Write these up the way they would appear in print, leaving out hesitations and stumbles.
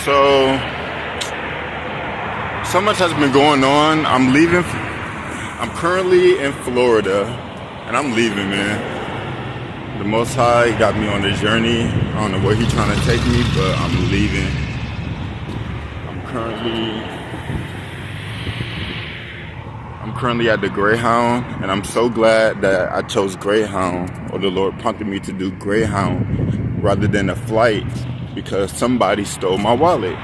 So, so much has been going on. I'm leaving. I'm currently in Florida, and I'm leaving, man. The Most High got me on this journey. I don't know where He's trying to take me, but I'm leaving. I'm currently at the Greyhound, and I'm so glad that I chose Greyhound, or the Lord prompted me to do Greyhound rather than a flight, because somebody stole my wallet.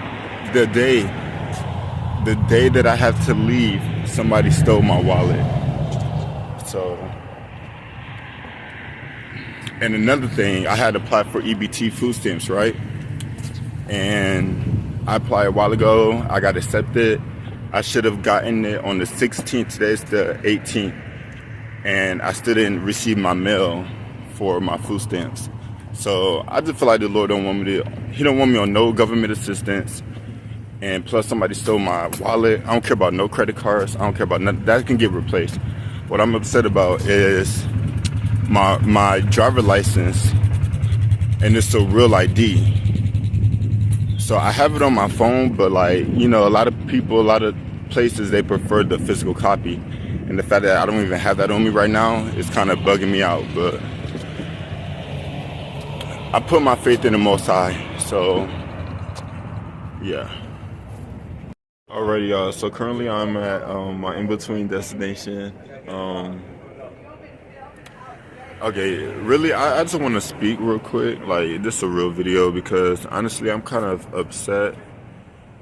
The day that I have to leave, somebody stole my wallet. So, and another thing, I had applied for EBT food stamps, right? And I applied a while ago. I got accepted. I should have gotten it on the 16th. Today's the 18th. And I still didn't receive my mail for my food stamps. So I just feel like the Lord He don't want me on no government assistance. And plus somebody stole my wallet. I don't care about no credit cards. I don't care about nothing. That can get replaced. What I'm upset about is my driver license, and it's a real ID. So I have it on my phone, but like, you know, a lot of people, a lot of places, they prefer the physical copy. And the fact that I don't even have that on me right now is kind of bugging me out. But I put my faith in the Most High. So, yeah. Alrighty, y'all. So currently I'm at my in-between destination. Okay, really, I just want to speak real quick. Like, this is a real video because honestly, I'm kind of upset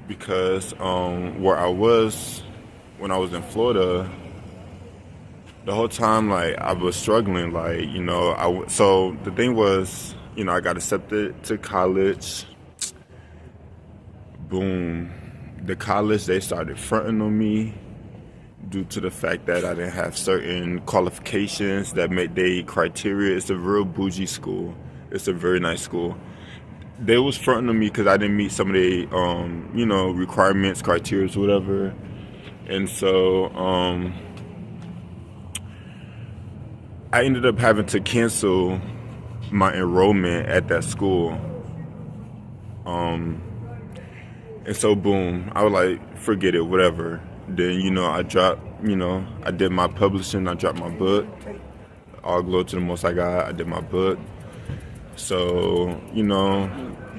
because where I was when I was in Florida, the whole time, like, I was struggling. Like, you know, so the thing was, you know, I got accepted to college. Boom. The college, they started fronting on me due to the fact that I didn't have certain qualifications that met their criteria. It's a real bougie school. It's a very nice school. They was fronting on me because I didn't meet some of their, you know, requirements, criteria, whatever. And so I ended up having to cancel my enrollment at that school. And so, boom, I was like, forget it, whatever. Then, you know, I did my publishing, I dropped my book. All glory to the Most High God, I did my book. So, you know,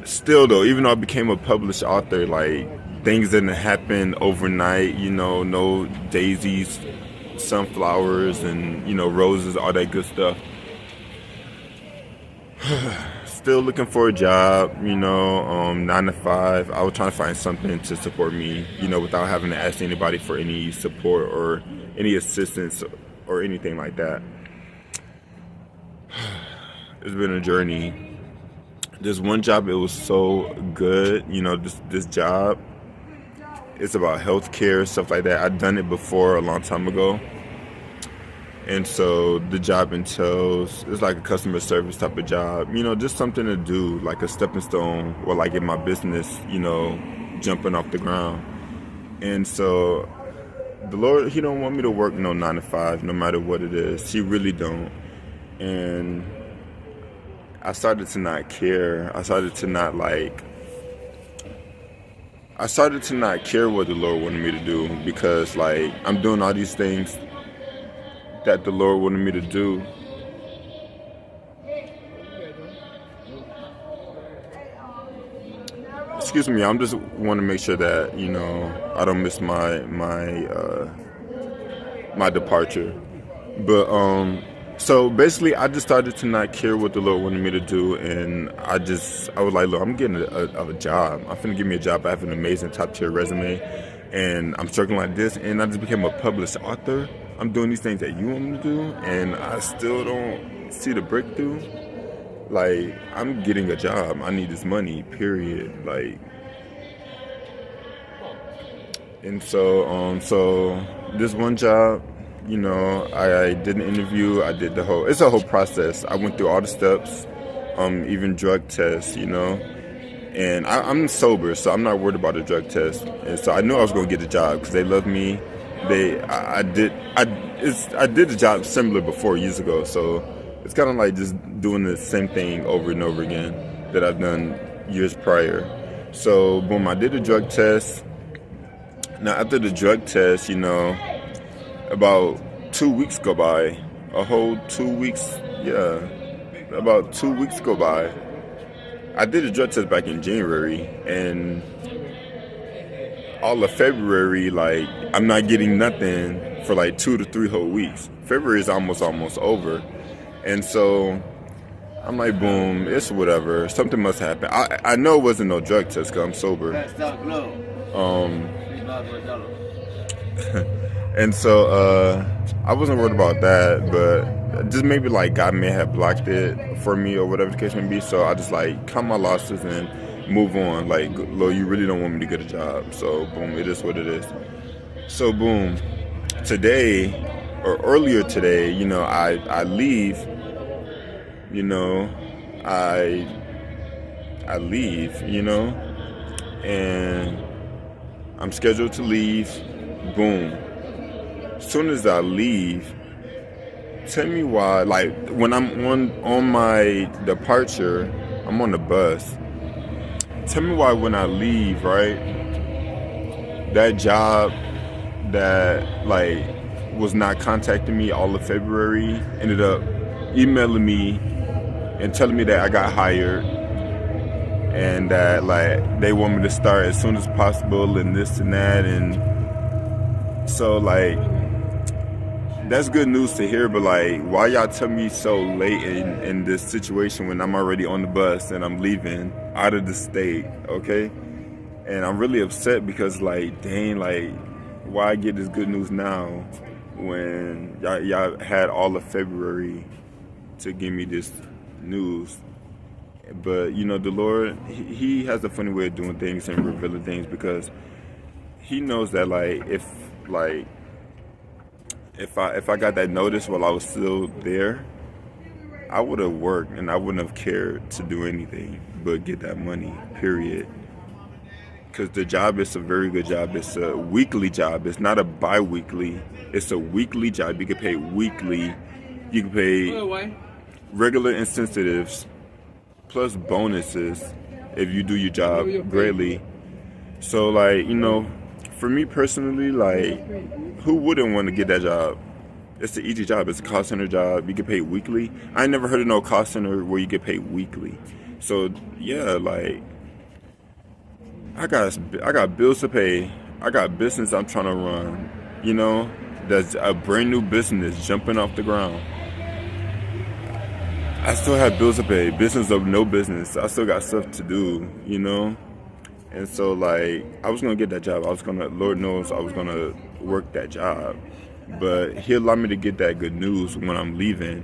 still though, even though I became a published author, like, things didn't happen overnight, you know, no daisies, sunflowers, and, you know, roses, all that good stuff. Still looking for a job, you know, 9 to 5. I was trying to find something to support me, you know, without having to ask anybody for any support or any assistance or anything like that. It's been a journey. This one job, it was so good, you know, this job, it's about healthcare, stuff like that. I'd done it before a long time ago. And so the job entails, it's like a customer service type of job, you know, just something to do, like a stepping stone, or like in my business, you know, jumping off the ground. And so the Lord, He don't want me to work no 9 to 5, no matter what it is. He really don't. And I started to not care. I started to not care what the Lord wanted me to do, because like I'm doing all these things that the Lord wanted me to do. Excuse me, I'm just want to make sure that, you know, I don't miss my departure. But so basically, I just started to not care what the Lord wanted me to do, and I was like, look, I'm getting a job. I'm finna give me a job. I have an amazing top tier resume, and I'm struggling like this, and I just became a published author. I'm doing these things that you want me to do, and I still don't see the breakthrough. Like, I'm getting a job. I need this money, period. Like, and so this one job, you know, I did an interview. I did it's a whole process. I went through all the steps, even drug tests, you know. And I'm sober, so I'm not worried about the drug test. And so I knew I was going to get the job because they love me. I did the job similar before years ago, so it's kind of like just doing the same thing over and over again that I've done years prior. So boom, I did a drug test. Now after the drug test, about 2 weeks go by. A whole 2 weeks, yeah. About 2 weeks go by. I did a drug test back in January, and all of February, like, I'm not getting nothing for like 2 to 3 whole weeks. February is almost over. And so I'm like, boom, it's whatever. Something must happen. I know it wasn't no drug test because I'm sober. And so I wasn't worried about that, but just maybe like God may have blocked it for me or whatever the case may be. So I just like count my losses and move on. Like, Lord, you really don't want me to get a job. So boom, it is what it is. So boom, today or earlier today, I leave. I leave, and I'm scheduled to leave. Boom. As soon as I leave, tell me why, like, when I'm on my departure, I'm on the bus. Tell me why when I leave, right, that job that, like, was not contacting me all of February ended up emailing me and telling me that I got hired and that, like, they want me to start as soon as possible and this and that. And so, like, that's good news to hear, but like, why y'all tell me so late in this situation when I'm already on the bus and I'm leaving out of the state, okay? And I'm really upset because, like, dang, like, why get this good news now when y'all had all of February to give me this news? But the Lord, he has a funny way of doing things and revealing things, because he knows that, like, if I got that notice while I was still there, I would have worked and I wouldn't have cared to do anything but get that money, period. Because the job is a very good job. It's a weekly job. It's not a bi-weekly. It's a weekly job. You get paid weekly. You can pay regular incentives plus bonuses if you do your job greatly. So, like, for me personally, like, who wouldn't want to get that job? It's an easy job. It's a call center job. You get paid weekly. I ain't never heard of no call center where you get paid weekly. So yeah, like, I got bills to pay. I got business I'm trying to run. That's a brand new business jumping off the ground. I still have bills to pay. Business of no business. I still got stuff to do. And so, like, I was going to get that job. Lord knows I was going to work that job. But he allowed me to get that good news when I'm leaving.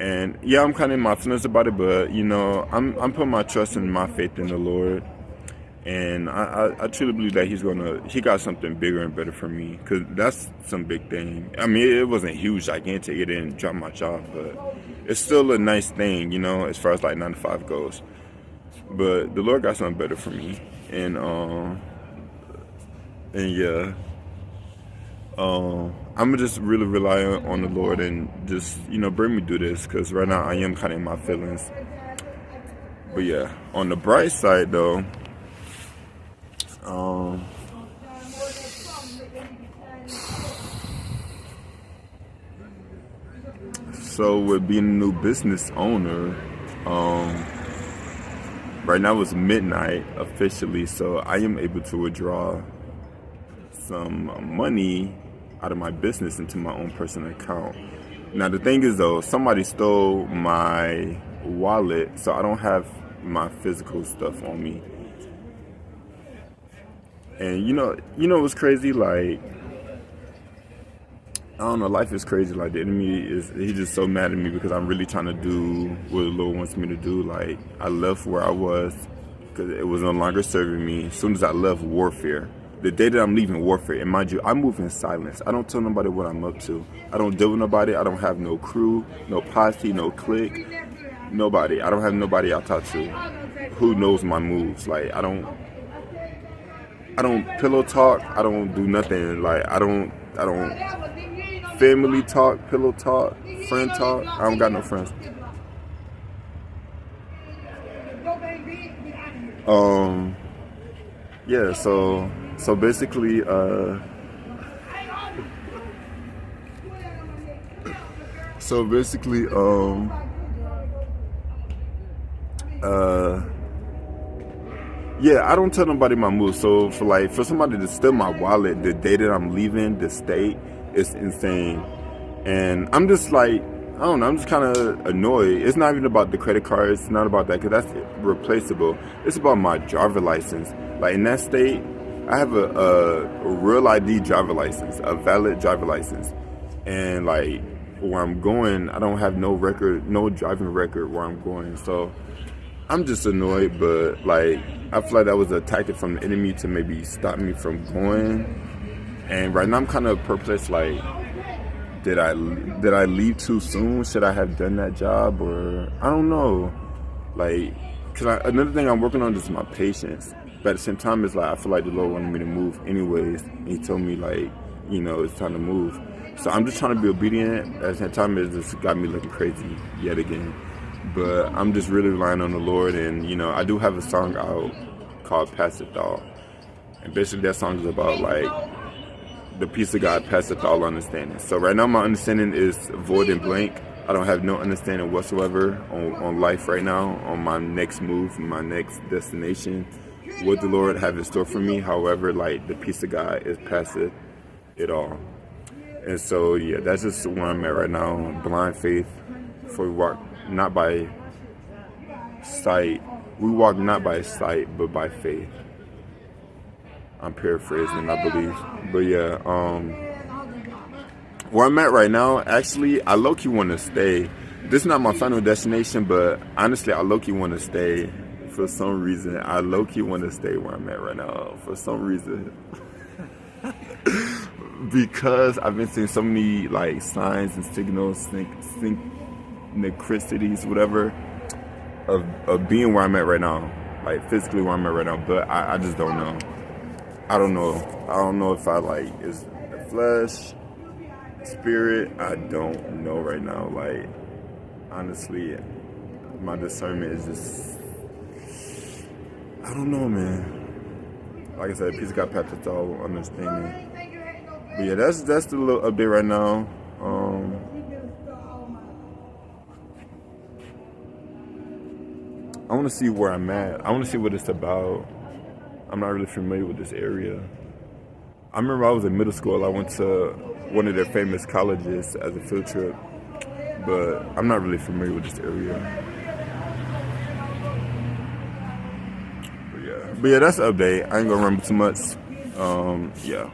And yeah, I'm kind of in my feelings about it, but, I'm putting my trust and my faith in the Lord. And I truly believe that he got something bigger and better for me, because that's some big thing. I mean, it wasn't huge, gigantic. It didn't drop my job, but it's still a nice thing, as far as, like, 9 to 5 goes. But the Lord got something better for me. And yeah, I'm gonna just really rely on the Lord and just, bring me through this, because right now I am kind of in my feelings. But yeah, on the bright side though, so with being a new business owner, right now it's midnight officially, so I am able to withdraw some money out of my business into my own personal account. Now the thing is though, somebody stole my wallet, so I don't have my physical stuff on me. And you know what's crazy? Like, I don't know, life is crazy. Like, the enemy he's just so mad at me because I'm really trying to do what the Lord wants me to do. Like, I left where I was because it was no longer serving me. As soon as I left warfare, the day that I'm leaving warfare, and mind you, I move in silence. I don't tell nobody what I'm up to. I don't deal with nobody. I don't have no crew, no posse, no clique, nobody. I don't have nobody I talk to who knows my moves. Like, I don't pillow talk. I don't do nothing. Like, I don't family talk, pillow talk, friend talk. I don't got no friends. Yeah, so basically, so basically, uh, yeah, I don't tell nobody my move. So for somebody to steal my wallet the day that I'm leaving the state, it's insane. And I'm just like, I don't know, I'm just kind of annoyed. It's not even about the credit cards. It's not about that because that's replaceable. It's about my driver license. Like in that state, I have a real ID driver license, a valid driver license. And like where I'm going, I don't have no record, no driving record where I'm going. So I'm just annoyed, but like I feel like that was a tactic from the enemy to maybe stop me from going. And right now I'm kind of perplexed. Like, did I leave too soon? Should I have done that job, or I don't know. Like, another thing I'm working on is my patience. But at the same time, it's like I feel like the Lord wanted me to move anyways. He told me like, it's time to move. So I'm just trying to be obedient. At the same time, it just got me looking crazy yet again. But I'm just really relying on the Lord, and I do have a song out called Passeth All. And basically that song is about like the peace of God passeth all understanding. So right now my understanding is void and blank. I don't have no understanding whatsoever on life right now, on my next move, my next destination, what the Lord have in store for me. However, like the peace of God is passeth it all. And so yeah, that's just where I'm at right now. Blind faith, for we walk not by sight. We walk not by sight, but by faith. I'm paraphrasing, I believe. But yeah, where I'm at right now, actually, I low-key want to stay. This is not my final destination, but honestly, I low-key want to stay for some reason. I low-key want to stay where I'm at right now for some reason. Because I've been seeing so many like signs and signals, synchronicities, whatever, of being where I'm at right now, like physically where I'm at right now. But I just don't know. I don't know. I don't know if I like is the flesh, spirit. I don't know right now. Like honestly, my discernment is just, I don't know, man. Like I said, peace of God passes all understanding. But yeah, that's the little update right now. I want to see where I'm at. I want to see what it's about. I'm not really familiar with this area. I remember I was in middle school. I went to one of their famous colleges as a field trip, but I'm not really familiar with this area. But yeah, that's the update. I ain't gonna remember too much. Yeah.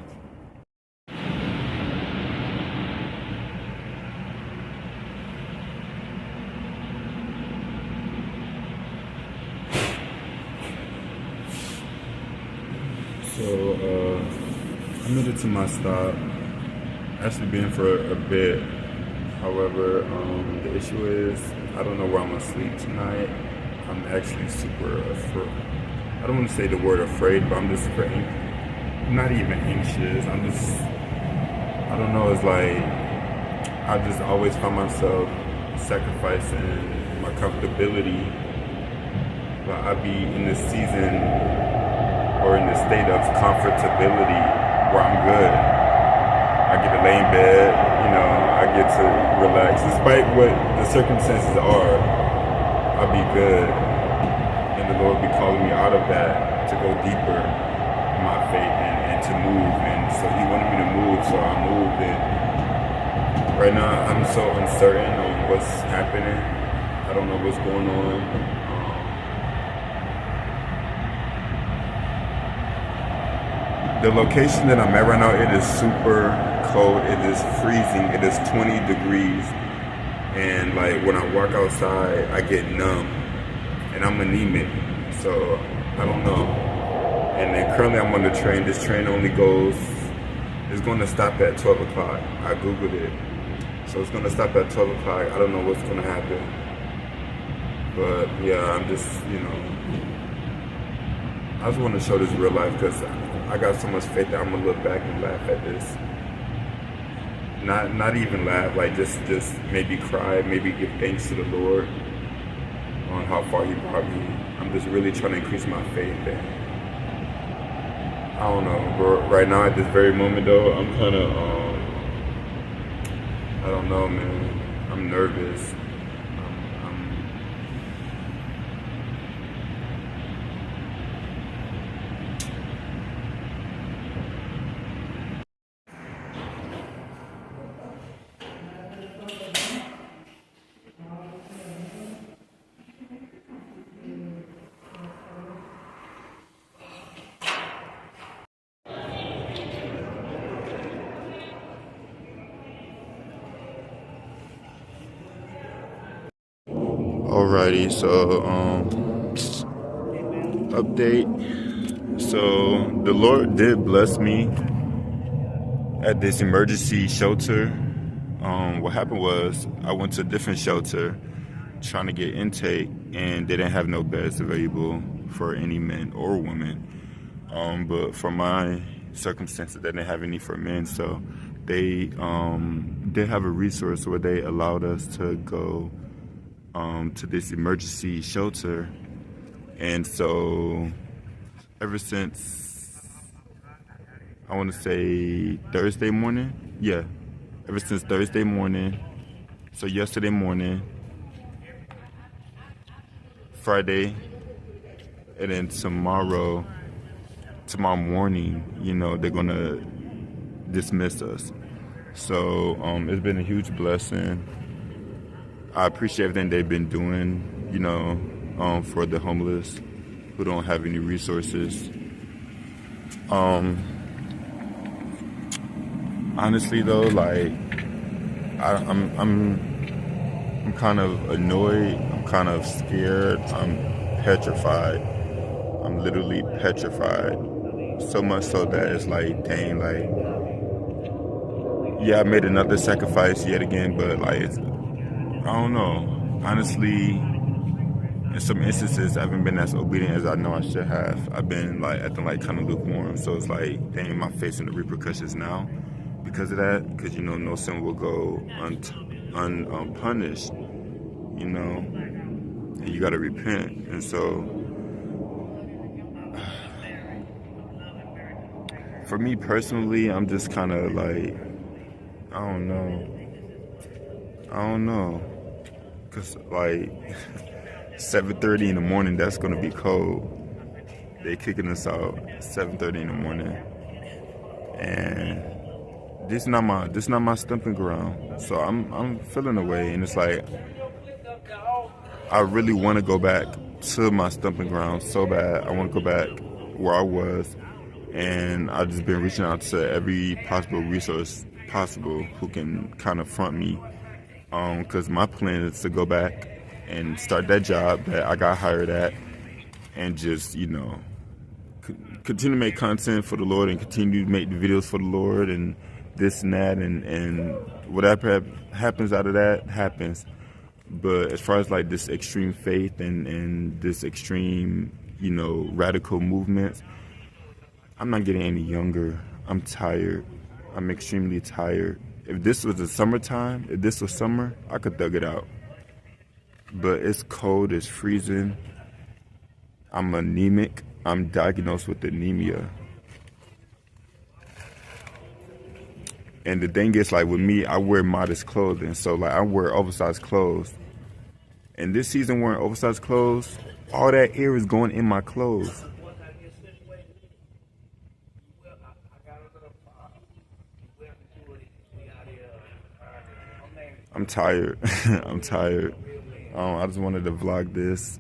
So, I made it to my stop. Actually been for a bit. However, the issue is I don't know where I'm gonna sleep tonight. I'm actually super afraid. I don't want to say the word afraid, but I'm just afraid. Not even anxious. I don't know. It's like I just always find myself sacrificing my comfortability. But I be in this season or in the state of comfortability where I'm good. I get to lay in bed, I get to relax. Despite what the circumstances are, I'll be good. And the Lord be calling me out of that to go deeper in my faith and to move. And so He wanted me to move, so I moved. And right now, I'm so uncertain on what's happening. I don't know what's going on. The location that I'm at right now, it is super cold. It is freezing. It is 20 degrees. And like when I walk outside, I get numb. And I'm anemic. So I don't know. And then currently I'm on the train. This train only it's going to stop at 12 o'clock. I Googled it. So it's going to stop at 12 o'clock. I don't know what's going to happen. But yeah, I'm just, I just want to show this real life because I got so much faith that I'm gonna look back and laugh at this. Not even laugh, like just maybe cry, maybe give thanks to the Lord on how far He brought me. I'm just really trying to increase my faith. I don't know, but right now at this very moment though, I'm kind of, I don't know, man. I'm nervous. Alrighty, so update. So the Lord did bless me at this emergency shelter. What happened was I went to a different shelter trying to get intake, and they didn't have no beds available for any men or women. But for my circumstances, they didn't have any for men, so they did have a resource where they allowed us to go to this emergency shelter. And so ever since, I want to say Thursday morning, yeah, ever since Thursday morning, so yesterday morning, Friday, and then tomorrow morning, you know, they're gonna dismiss us. So it's been a huge blessing. I appreciate everything they've been doing, you know, for the homeless who don't have any resources. Honestly though, like I'm kind of annoyed. I'm kind of scared. I'm petrified. I'm literally petrified. So much so that it's like, dang, like, yeah, I made another sacrifice yet again, but like, I don't know. Honestly, in some instances, I haven't been as obedient as I know I should have. I've been like acting like kind of lukewarm. So it's like, dang, am I facing the repercussions now because of that? Because, you know, no sin will go unpunished, you know, and you got to repent. And so for me personally, I'm just kind of like, I don't know. Because like 7:30 in the morning, that's going to be cold. They kicking us out 7:30 in the morning. And this is not my stumping ground. So I'm feeling away, and it's like I really want to go back to my stumping ground so bad. I want to go back where I was, and I've just been reaching out to every possible resource possible who can kind of front me, because my plan is to go back and start that job that I got hired at, and just, you know, continue to make content for the Lord and continue to make the videos for the Lord and this and that, and whatever happens out of that happens. But as far as like this extreme faith and this extreme, you know, radical movements, I'm not getting any younger. I'm tired. I'm extremely tired. If this was the summertime, if this was summer, I could thug it out. But it's cold, it's freezing. I'm anemic. I'm diagnosed with anemia. And the thing is, like, with me, I wear modest clothing. So, like, I wear oversized clothes. And this season wearing oversized clothes, all that air is going in my clothes. I'm tired. I'm tired. I just wanted to vlog this,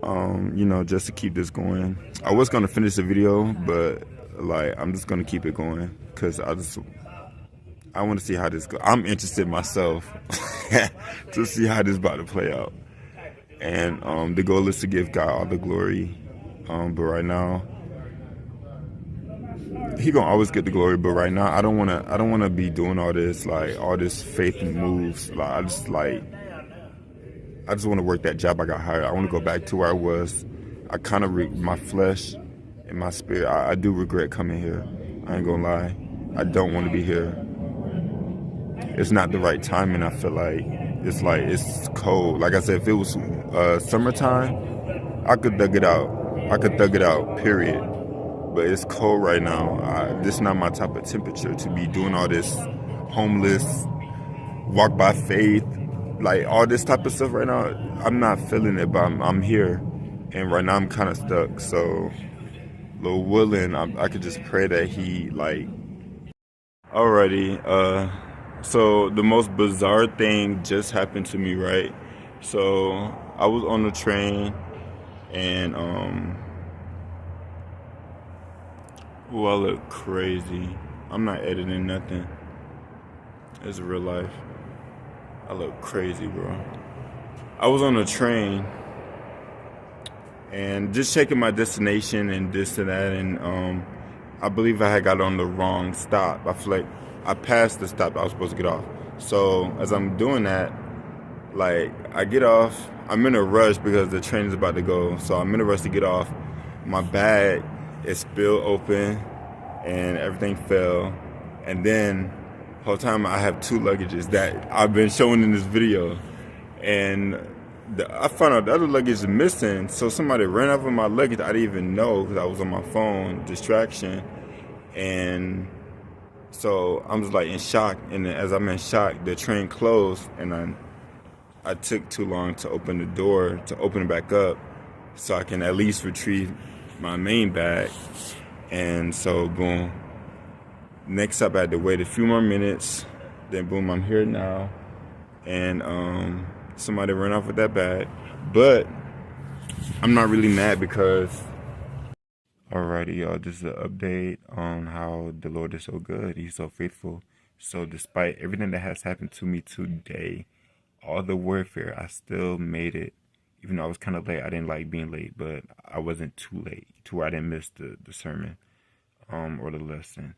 you know, just to keep this going. I was going to finish the video, but, like, I'm just going to keep it going because I want to see how this goes. I'm interested myself to see how this about to play out. And the goal is to give God all the glory. But right now, He gonna always get the glory. But right now, I don't wanna be doing all this faith moves. Like I just want to work that job I got hired. I want to go back to where I was. I kind of my flesh and my spirit. I do regret coming here. I ain't gonna lie. I don't want to be here. It's not the right timing. I feel like it's cold. Like I said, if it was summertime, I could thug it out. Period. but it's cold right now. This is not my type of temperature to be doing all this homeless, walk by faith, like all this type of stuff right now. I'm not feeling it, but I'm here. And right now I'm kind of stuck. So, Lord willing, I could just pray that he, like, alrighty. So the most bizarre thing just happened to me, right? So I was on the train and, oh, I look crazy. I'm not editing nothing. It's real life. I look crazy, bro. I was on a train and just checking my destination and this and that, and I believe I had got on the wrong stop. I feel like I passed the stop I was supposed to get off. So as I'm doing that, like, I get off. I'm in a rush because the train is about to go. So I'm in a rush to get off. My bag is spilled open and everything fell. And then the whole time I have two luggages that I've been showing in this video. And I found out the other luggage is missing. So somebody ran off with my luggage. I didn't even know because I was on my phone, distraction. And so I'm just like in shock. And then as I'm in shock, the train closed and I took too long to open the door, to open it back up so I can at least retrieve my main bag. And so, boom. Next up, I had to wait a few more minutes. Then, boom, I'm here now. And somebody ran off with that bag. But I'm not really mad because... Alrighty, y'all, this is an update on how the Lord is so good. He's so faithful. So despite everything that has happened to me today, all the warfare, I still made it. Even though I was kind of late, I didn't like being late, but I wasn't too late to where I didn't miss the sermon or the lesson.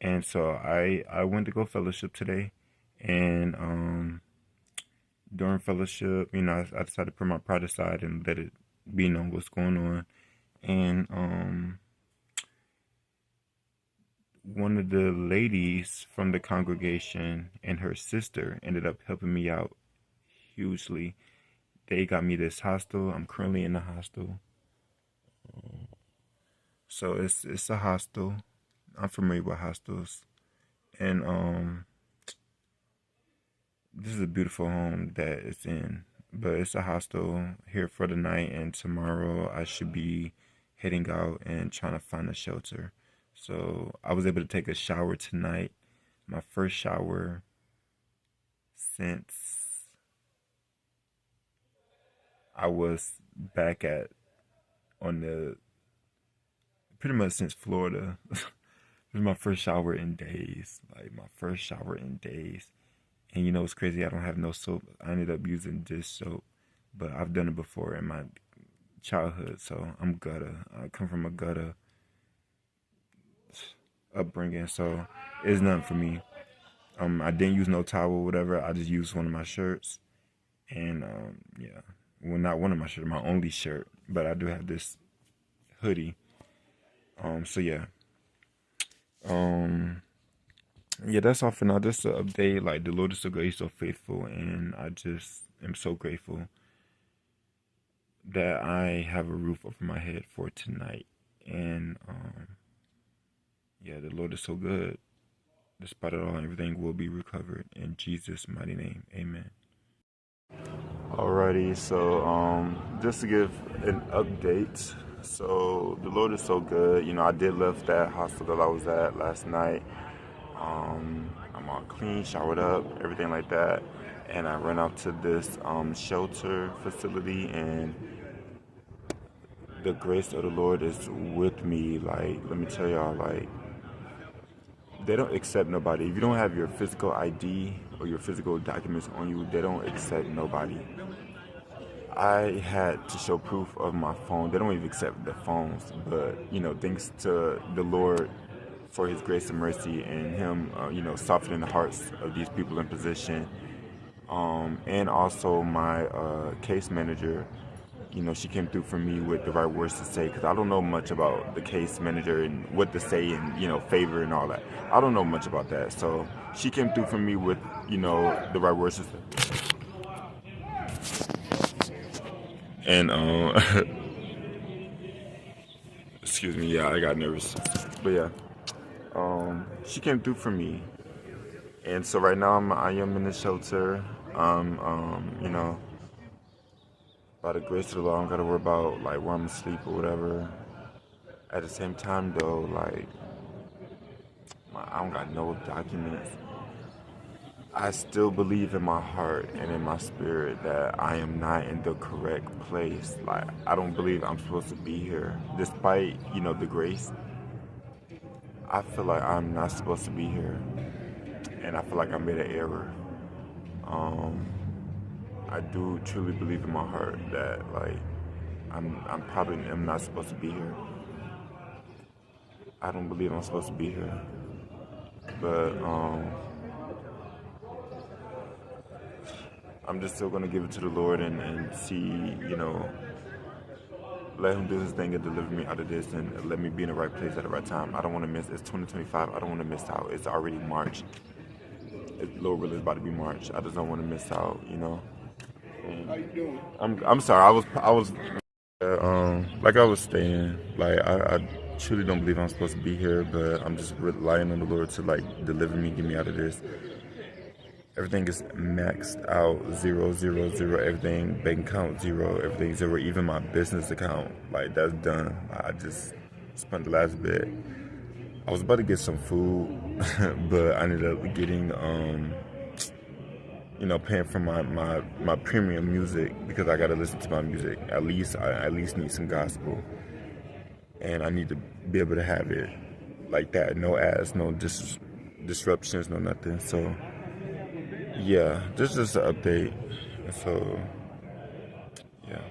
And so I went to go fellowship today, and during fellowship, you know, I decided to put my pride aside and let it be known what's going on. And one of the ladies from the congregation and her sister ended up helping me out hugely. They got me this hostel. I'm currently in the hostel. So it's a hostel. I'm familiar with hostels. And this is a beautiful home that it's in. But it's a hostel here for the night, and tomorrow I should be heading out and trying to find a shelter. So I was able to take a shower tonight. My first shower since I was back pretty much since Florida. This is my first shower in days. Like, my first shower in days. And you know what's crazy? I don't have no soap. I ended up using dish soap. But I've done it before in my childhood. So I'm gutter. I come from a gutter upbringing. So it's nothing for me. I didn't use no towel or whatever. I just used one of my shirts. And yeah. Well, not one of my shirts. My only shirt. But I do have this hoodie. So yeah. Yeah, that's all for now. Just an update. Like, the Lord is so good. He's so faithful. And I just am so grateful that I have a roof over my head for tonight. And yeah, the Lord is so good. Despite it all, everything will be recovered. In Jesus' mighty name, amen. Alrighty, so just to give an update. So the Lord is so good. You know, I did left that hospital that I was at last night. I'm all clean, showered up, everything like that. And I ran out to this shelter facility, and the grace of the Lord is with me. Like, let me tell y'all, like, they don't accept nobody. If you don't have your physical ID or your physical documents on you, they don't accept nobody. I had to show proof of my phone. They don't even accept the phones. But, you know, thanks to the Lord for his grace and mercy and him, you know, softening the hearts of these people in position. And also my case manager, you know, she came through for me with the right words to say, because I don't know much about the case manager and what to say and, you know, favor and all that. I don't know much about that. So she came through for me with, you know, the right words to say. And Excuse me, yeah, I got nervous. But yeah, she came through for me. And so right now I am in the shelter. You know, by the grace of the Lord, I don't gotta worry about like where I'm asleep or whatever. At the same time though, like I don't got no documents. I still believe in my heart and in my spirit that I am not in the correct place. Like I don't believe I'm supposed to be here, despite the grace. I feel like I'm not supposed to be here, and I feel like I made an error. I do truly believe in my heart that like I'm probably am not supposed to be here. I don't believe I'm supposed to be here, but I'm just still gonna give it to the Lord and see, let Him do His thing and deliver me out of this and let me be in the right place at the right time. I don't want to miss. It's 2025. I don't want to miss out. It's already March. Lord really is about to be March. I just don't want to miss out, How you doing? I'm sorry. I was like I was saying, like I truly don't believe I'm supposed to be here, but I'm just relying on the Lord to like deliver me, get me out of this. Everything is maxed out, 0, 0, 0. Everything, bank account 0, everything 0. Even my business account, like that's done. I just spent the last bit. I was about to get some food, but I ended up getting, paying for my premium music because I gotta listen to my music. I at least need some gospel, and I need to be able to have it like that. No ads, no disruptions, no nothing. So. Yeah, this is just an update. So, yeah.